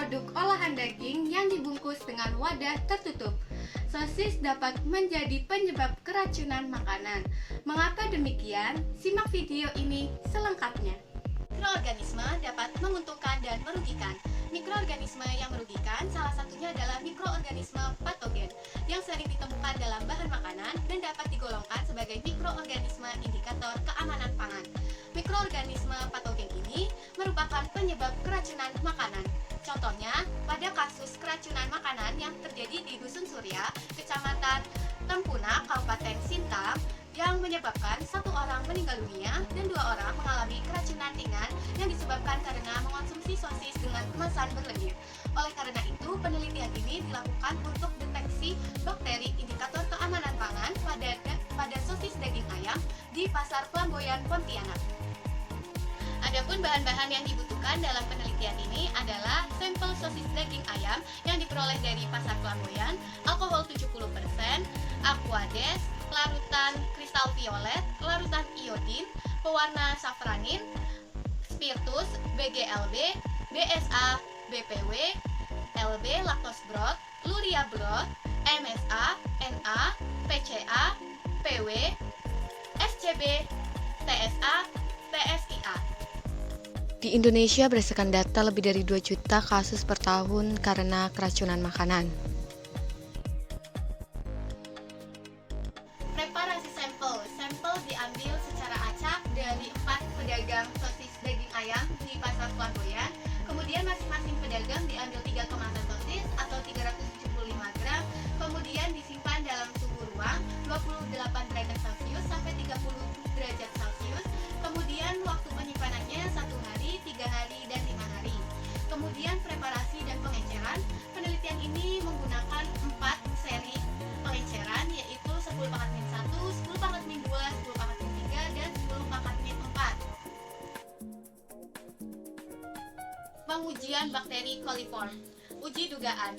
produk olahan daging yang dibungkus dengan wadah tertutup. Sosis dapat menjadi penyebab keracunan makanan. Mengapa demikian? Simak video ini selengkapnya. Mikroorganisme dapat menguntungkan dan merugikan. Mikroorganisme yang merugikan salah satunya adalah mikroorganisme patogen yang sering ditemukan dalam bahan makanan dan dapat digolongkan sebagai mikroorganisme indikator keamanan pangan. Mikroorganisme patogen ini merupakan penyebab keracunan makanan. Contohnya, pada kasus keracunan makanan yang terjadi di Dusun Surya, Kecamatan Tempuna, Kabupaten Sintang, yang menyebabkan 1 orang meninggal dunia dan 2 orang mengalami keracunan ringan yang disebabkan karena mengonsumsi sosis dengan kemasan berlendir. Oleh karena itu, penelitian ini dilakukan untuk deteksi bakteri indikator keamanan pangan pada sosis daging ayam di Pasar Flamboyan, Pontianak. Adapun bahan-bahan yang dibutuhkan dalam penelitian ini adalah sampel sosis daging ayam yang diperoleh dari Pasar Flamboyan, alkohol 70%, aquades, larutan kristal violet, larutan iodin, pewarna safranin, spiritus, BGLB, BSA, BPW, LB lactose broth, luria broth, MSA, NA, PCA, PW, SCB, TSA, TSIA. Di Indonesia berdasarkan data lebih dari 2 juta kasus per tahun karena keracunan makanan. Preparasi sampel. Sampel diambil secara acak dari 4 pedagang sosis daging ayam di Pasar Flamboyan. Kemudian masing-masing pedagang diambil 3 kemasan sosis atau 375 gram. Kemudian disimpan dalam suhu ruang 28 derajat Celcius sampai 30 derajat Celcius. Kemudian waktu penyimpanannya 1 hari, 3 hari, dan 5 hari. Kemudian preparasi dan pengenceran. Penelitian ini menggunakan 4 seri pengenceran, yaitu 10 pangkat min 1, 10 pangkat min 2, 10 pangkat min 3, dan 10 pangkat min 4. Pengujian bakteri coliform. Uji dugaan.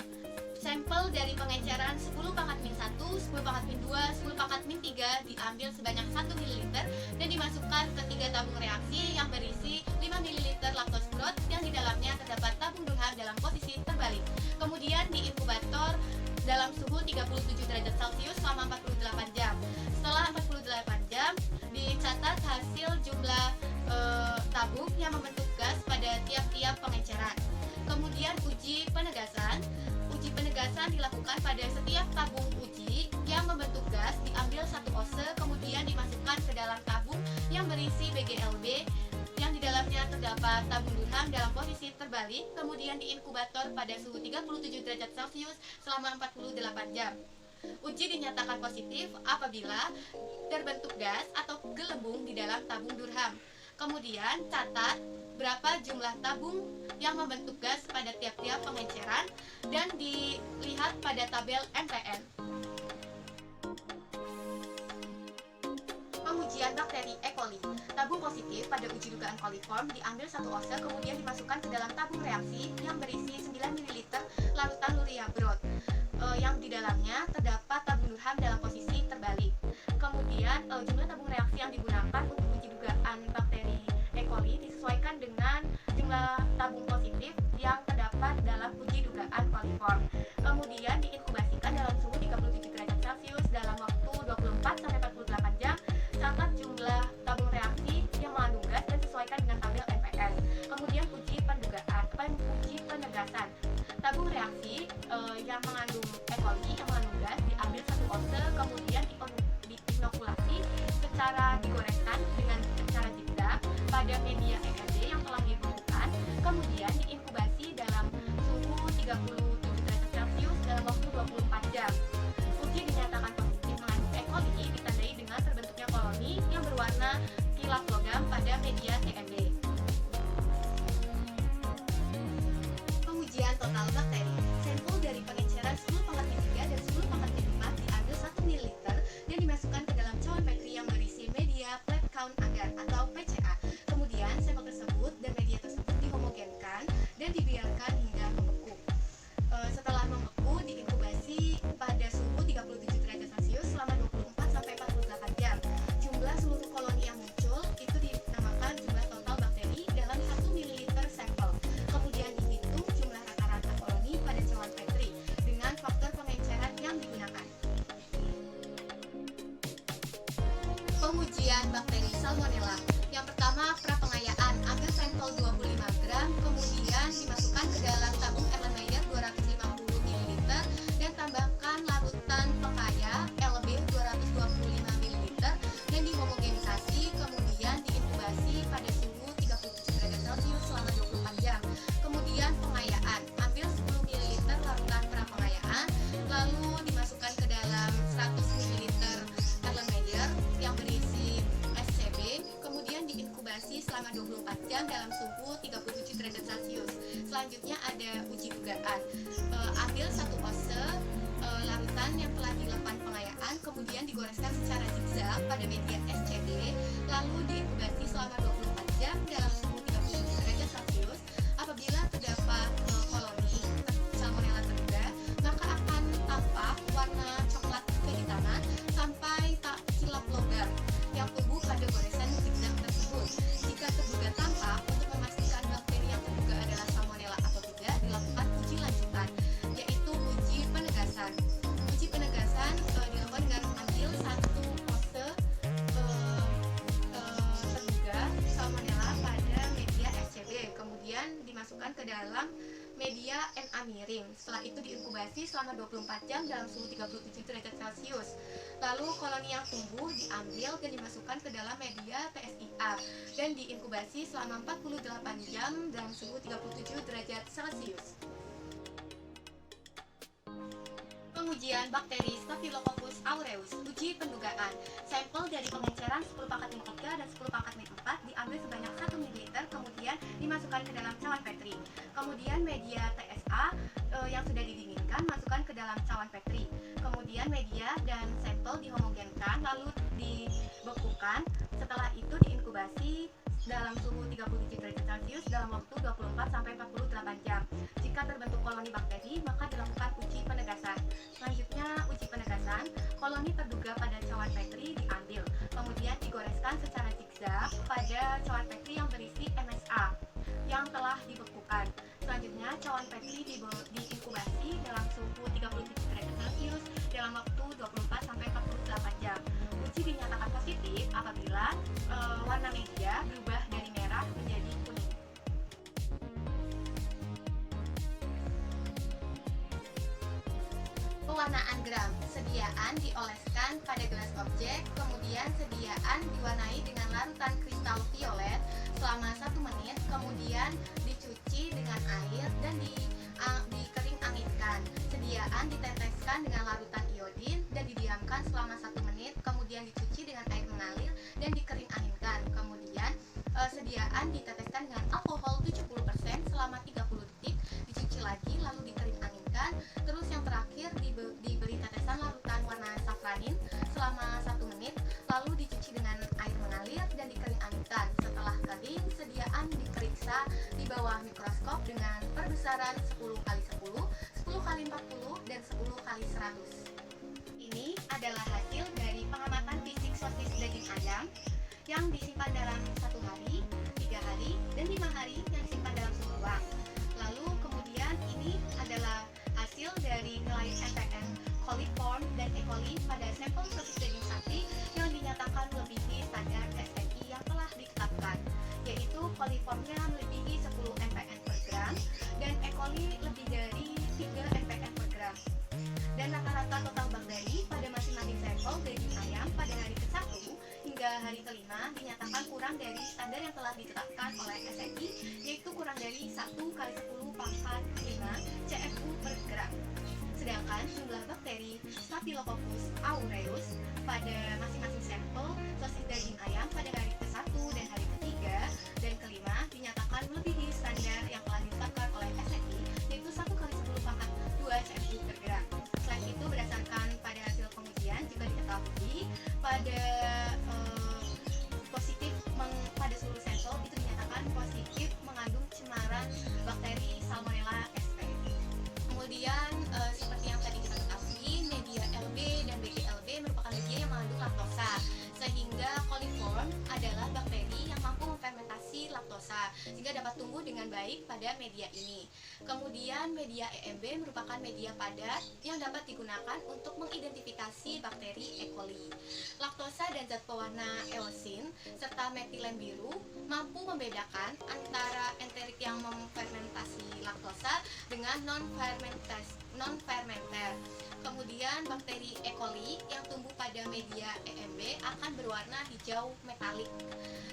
Sampel dari pengenceran 10 pangkat min 1, 10 pangkat min 2, 10 pangkat min 3 diambil sebanyak 1 ml dan dimasukkan ke 3 tabung reaksi yang berisi 5 ml lactose broth yang di dalamnya terdapat tabung Dunham dalam posisi terbalik. Kemudian diinkubator dalam suhu 37 derajat Celcius selama 48 jam. Setelah 48 jam, dicatat hasil jumlah tabung yang membentuk gas pada tiap-tiap pengenceran. Kemudian uji penegasan. Uji penegasan dilakukan pada setiap tabung uji yang membentuk gas, diambil 1 ose, kemudian dimasukkan ke dalam tabung yang berisi BGLB yang di dalamnya terdapat tabung Dunham dalam posisi terbalik, kemudian diinkubator pada suhu 37 derajat Celcius selama 48 jam. Uji dinyatakan positif apabila terbentuk gas atau gelembung di dalam tabung Dunham. Kemudian catat berapa jumlah tabung yang membentuk gas pada tiap-tiap pengenceran dan dilihat pada tabel MPN. Pengujian bakteri E. coli. Tabung positif pada uji dugaan coliform diambil 1 ose, kemudian dimasukkan ke dalam tabung reaksi yang berisi 9 ml larutan luria broth yang di dalamnya terdapat tabung Dunham dalam posisi terbalik. Kemudian jumlah tabung reaksi yang digunakan untuk uji dugaan bakteri E. coli disesuaikan dengan jumlah tabung positif yang terdapat dalam uji dugaan coliform. Kemudian diinkubasikan dalam suhu 37 derajat Celcius dalam waktu 24 sampai 48 jam. Catat jumlah tabung reaksi yang mengandung gas dan sesuaikan dengan tabel MPS. Kemudian uji penegasan. Tabung reaksi yang mengandung E. coli yang mengandung gas diambil 1 ose, kemudian diinokulasi secara digoreskan dengan cara zigzag pada media EMD yang telah ditentukan, kemudian diinkubasi dalam suhu 37 derajat Celcius dalam waktu 24 jam. Uji dinyatakan positif mengandung E. coli ditandai dengan terbentuknya koloni yang berwarna kilap logam pada media TMB. Pengujian total bakteri. Sampel dari pengenceran 10 pangkat min 3 dan 10 pangkat min 4 diambil 1 ml dan dimasukkan ke dalam cawan Petri yang berisi media plate count agar atau PCA. Kemudian sampel tersebut Pengujian bakteri Salmonella. Yang pertama, prapengayaan. Ambil sampel 25 gram, kemudian dimasukkan ke dalam tabung Erlenmeyer 250 ml dan tambahkan larutan pekaya LB 225 ml dan dihomogenisasi, kemudian diinkubasi pada suhu 37 derajat Celcius selama 24 jam. Kemudian pengayaan. Ambil 10 ml larutan prapengayaan, lalu dimasukkan ke dalam 100 ml Erlenmeyer yang berisi SCB, kemudian diinkubasi selama 24 jam dalam suhu 37 derajat Celcius. Selanjutnya ada uji dugaan. Ambil 1 ounce larutan yang telah dilakukan pengayaan, kemudian digoreskan secara zigzag pada media SCB, lalu diinkubasi selama 24 jam dalam suhu 37 derajat Celcius. Apabila terdapat koloni Salmonella terduga, maka akan tampak warna coklat kehitaman sampai tak silap logam yang tumbuh pada goresan zigzag tersebut. Jika terduga tampak, untuk memastikan bakteri yang terduga adalah Salmonella atau tidak, dilakukan uji lanjutan, yaitu uji penegasan. Uji penegasan dilakukan dengan mengambil 1 ounce terduga Salmonella pada media SCB, kemudian dimasukkan ke dalam media Na miring. Setelah itu diinkubasi selama 24 jam dalam suhu 37 derajat Celcius. Lalu koloni yang tumbuh diambil dan dimasukkan ke dalam media TSIA dan diinkubasi selama 48 jam dalam suhu 37 derajat Celcius. Pengujian bakteri Staphylococcus aureus. Uji pendugaan. Sampel dari pengenceran 10 pangkat min 3 dan 10 pangkat min 4 diambil sebanyak 1 ml, kemudian dimasukkan ke dalam cawan Petri. Kemudian media TSA yang sudah didinginkan masukkan ke dalam cawan Petri. Kemudian media dan sampel dihomogenkan lalu dibekukan. Setelah itu diinkubasi dalam suhu 37 derajat Celcius dalam waktu 24 sampai 48 jam. Jika terbentuk koloni bakteri, maka dilakukan uji penegasan. Selanjutnya, uji penegasan. Koloni terduga pada cawan Petri diambil, kemudian digoreskan secara zigzag pada cawan Petri yang berisi MSA yang telah dibekukan. Selanjutnya, cawan Petri diinkubasi dalam suhu 37 derajat Celcius dalam waktu 24 sampai 48 jam. Uji dinyatakan positif apabila warna media berubah dari merah menjadi kuning. Pewarnaan gram. Sediaan dioleskan pada gelas objek, kemudian sediaan diwarnai dengan larutan kristal violet selama 1 menit, kemudian dicuci dengan air dan dikering anginkan. Sediaan diteteskan dengan larutan iodin dan didiamkan selama 1 menit, kemudian dicuci dengan air mengalir dan dikering anginkan. Kemudian sediaan diteteskan dengan alkohol 70% selama 30 detik, dicuci lagi lalu dikering anginkan. Terus yang terakhir diberi tetesan larutan warna safranin selama 1 menit, lalu dicuci dengan air mengalir dan dikering anginkan. Setelah kering, sediaan diperiksa di bawah mikroskop dengan perbesaran 10x10, 10x40, dan 10x100. Ini adalah hasil dari pengamatan fisik sosis daging ayam yang disimpan dalam 1 hari, 3 hari, dan 5 hari yang disimpan dalam suhu ruang. Lalu kemudian ini adalah hasil dari nilai MPN coliform dan E. coli pada sampel sosis daging sapi yang dinyatakan melebihi standar SNI yang telah ditetapkan, yaitu coliformnya melebihi 10 mpn per gram dan E. coli lebih dari 3 mpn per gram. Dan rata-rata total bakteri pada masing-masing sampel daging ayam pada hari ke-1 hingga hari ke-5 dinyatakan kurang dari standar yang telah ditetapkan oleh SNI, yaitu kurang dari 1x10⁵ CFU per gram. Sedangkan jumlah bakteri Staphylococcus aureus pada masing-masing sampel sosis daging ayam pada hari ke-1 dan hari ke-3 dan ke-5 dinyatakan melebihi standar yang telah ditetapkan oleh SNI, yaitu 1x10⁵ CFU per gram. Selain itu, berdasarkan pada hasil pengujian juga diketahui pada pada seluruh sampel itu dinyatakan positif mengandung cemaran bakteri Salmonella sp. Kemudian seperti yang tadi kita ketahui, media LB dan BGLB merupakan media yang mengandung laktosa, sehingga coliform adalah bakteri yang mampu memfermentasi laktosa sehingga dapat tumbuh dengan dengan baik pada media ini. Kemudian media EMB merupakan media padat yang dapat digunakan untuk mengidentifikasi bakteri E. coli. Laktosa dan zat pewarna eosin serta metilen biru mampu membedakan antara enterit yang memfermentasi laktosa dengan non-fermenter. Kemudian bakteri E. coli yang tumbuh pada media EMB akan berwarna hijau metalik.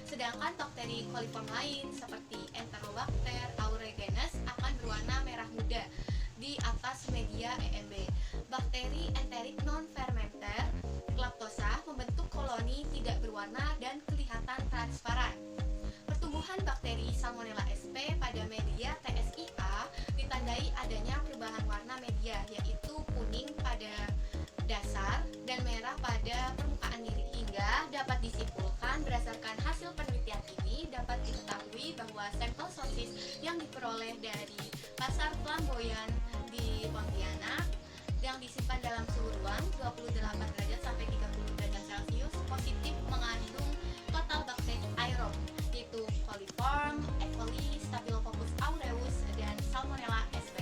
Sedangkan bakteri koliform lain seperti Enterobacter aerogenes akan berwarna merah muda di atas media EMB. Bakteri enterit non-fermenter laktosa membentuk koloni tidak berwarna dan kelihatan transparan. Pertumbuhan bakteri Salmonella sp pada media TSIA ditandai adanya perubahan warna media, yaitu kuning pada dasar dan merah pada permukaan diri. Hingga dapat disimpulkan berdasarkan hasil penelitian ini dapat diketahui bahwa sampel sosis yang diperoleh dari pasar flamboyan di Pontianak yang disimpan dalam suhu ruang 28 derajat sampai 30 derajat Celcius positif mengandung total bakteri aerob, yaitu coliform, E. coli, Staphylococcus aureus, dan Salmonella sp.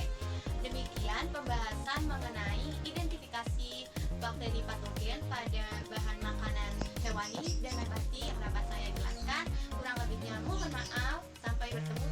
Demikian pembahasan mengenai identifikasi bakteri patogen pada bahan makanan hewani dan nabati yang dapat saya jelaskan. Kurang lebihnya mohon maaf. Sampai bertemu